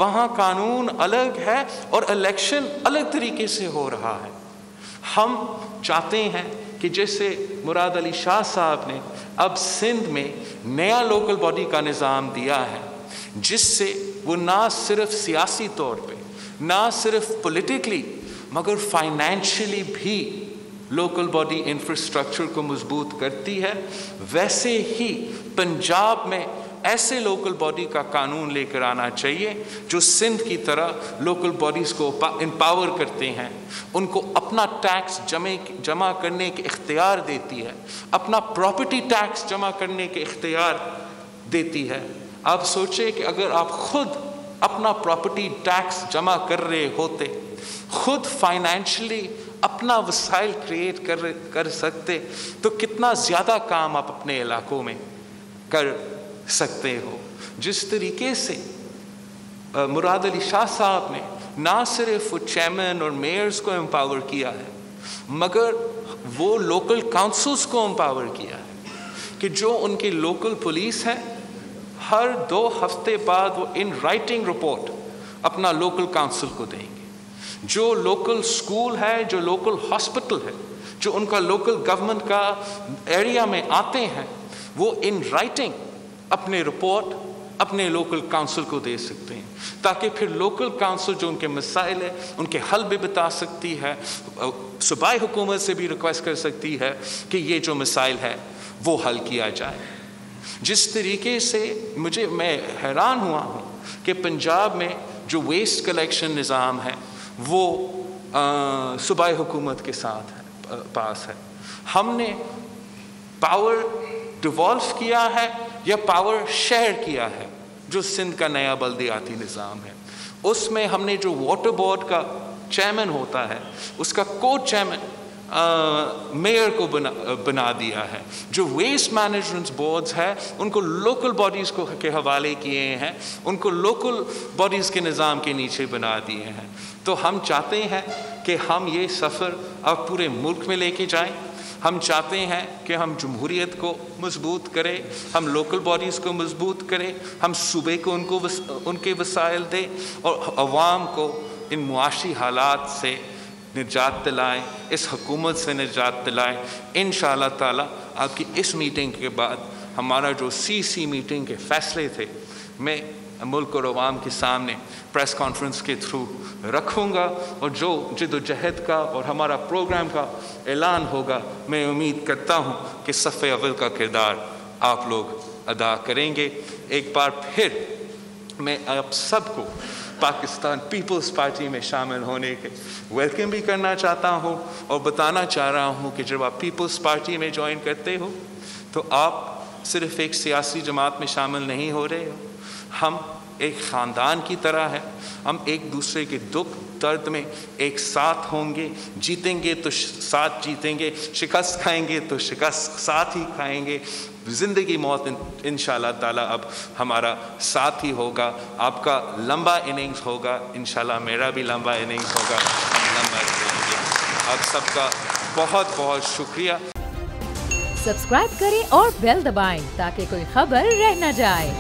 وہاں قانون الگ ہے اور الیکشن الگ طریقے سے ہو رہا ہے۔ ہم چاہتے ہیں کہ جیسے مراد علی شاہ صاحب نے اب سندھ میں نیا لوکل باڈی کا نظام دیا ہے، جس سے وہ نہ صرف سیاسی طور پہ، نہ صرف پولیٹیکلی، مگر فائنینشلی بھی لوکل باڈی انفراسٹرکچر کو مضبوط کرتی ہے، ویسے ہی پنجاب میں ایسے لوکل باڈی کا قانون لے کر آنا چاہیے جو سندھ کی طرح لوکل باڈیز کو امپاور کرتے ہیں، ان کو اپنا ٹیکس جمع کرنے کے اختیار دیتی ہے، اپنا پراپرٹی ٹیکس جمع کرنے کے اختیار دیتی ہے۔ آپ سوچیں کہ اگر آپ خود اپنا پراپرٹی ٹیکس جمع کر رہے ہوتے، خود فائنینشلی اپنا وسائل کریٹ کر سکتے، تو کتنا زیادہ کام آپ اپنے علاقوں میں کر سکتے ہو۔ جس طریقے سے مراد علی شاہ صاحب نے نہ صرف وہ چیئرمین اور میئرز کو امپاور کیا ہے، مگر وہ لوکل کاؤنسلز کو امپاور کیا ہے کہ جو ان کے لوکل پولیس ہیں، ہر 2 ہفتے بعد وہ ان رائٹنگ رپورٹ اپنا لوکل کاؤنسل کو دیں گے۔ جو لوکل سکول ہے، جو لوکل ہاسپٹل ہے، جو ان کا لوکل گورنمنٹ کا ایریا میں آتے ہیں، وہ ان رائٹنگ اپنے رپورٹ اپنے لوکل کاؤنسل کو دے سکتے ہیں، تاکہ پھر لوکل کاؤنسل جو ان کے مسائل ہیں ان کے حل بھی بتا سکتی ہے، صوبائی حکومت سے بھی ریکویسٹ کر سکتی ہے کہ یہ جو مسائل ہے وہ حل کیا جائے۔ جس طریقے سے میں حیران ہوا ہوں کہ پنجاب میں جو ویسٹ کلیکشن نظام ہے وہ صوبائی حکومت کے ساتھ پاس ہے۔ ہم نے پاور ڈیوالو کیا ہے یا پاور شیئر کیا ہے؟ جو سندھ کا نیا بلدیاتی نظام ہے، اس میں ہم نے جو واٹر بورڈ کا چیئرمین ہوتا ہے، اس کا کو چیئرمین میئر کو بنا دیا ہے۔ جو ویسٹ مینجمنٹ بورڈز ہے ان کو لوکل باڈیز کے حوالے کیے ہیں، ان کو لوکل باڈیز کے نظام کے نیچے بنا دیے ہیں۔ تو ہم چاہتے ہیں کہ ہم یہ سفر اب پورے ملک میں لے کے جائیں۔ ہم چاہتے ہیں کہ ہم جمہوریت کو مضبوط کریں، ہم لوکل باڈیز کو مضبوط کریں، ہم صوبے کو ان کے وسائل دیں اور عوام کو ان معاشی حالات سے نجات دلائیں، اس حکومت سے نجات دلائیں۔ انشاءاللہ تعالی آپ کی اس میٹنگ کے بعد ہمارا جو سی میٹنگ کے فیصلے تھے میں ملک اور عوام کے سامنے پریس کانفرنس کے تھرو رکھوں گا، اور جو جد و جہد کا اور ہمارا پروگرام کا اعلان ہوگا، میں امید کرتا ہوں کہ صف اول کا کردار آپ لوگ ادا کریں گے۔ ایک بار پھر میں آپ سب کو پاکستان پیپلز پارٹی میں شامل ہونے کے ویلکم بھی کرنا چاہتا ہوں، اور بتانا چاہ رہا ہوں کہ جب آپ پیپلز پارٹی میں جوائن کرتے ہو تو آپ صرف ایک سیاسی جماعت میں شامل نہیں ہو رہے ہو، ہم ایک خاندان کی طرح ہے، ہم ایک دوسرے کے دکھ درد میں ایک ساتھ ہوں گے، جیتیں گے تو ساتھ جیتیں گے، شکست کھائیں گے تو شکست ساتھ ہی کھائیں گے، زندگی موت انشاءاللہ تعالیٰ اب ہمارا ساتھ ہی ہوگا۔ آپ کا لمبا اننگز ہوگا، انشاءاللہ میرا بھی لمبا اننگز ہوگا، ہم لمبا کریں گے۔ آپ سب کا بہت بہت شکریہ۔ سبسکرائب کریں اور بیل دبائیں تاکہ کوئی خبر رہ نہ جائے۔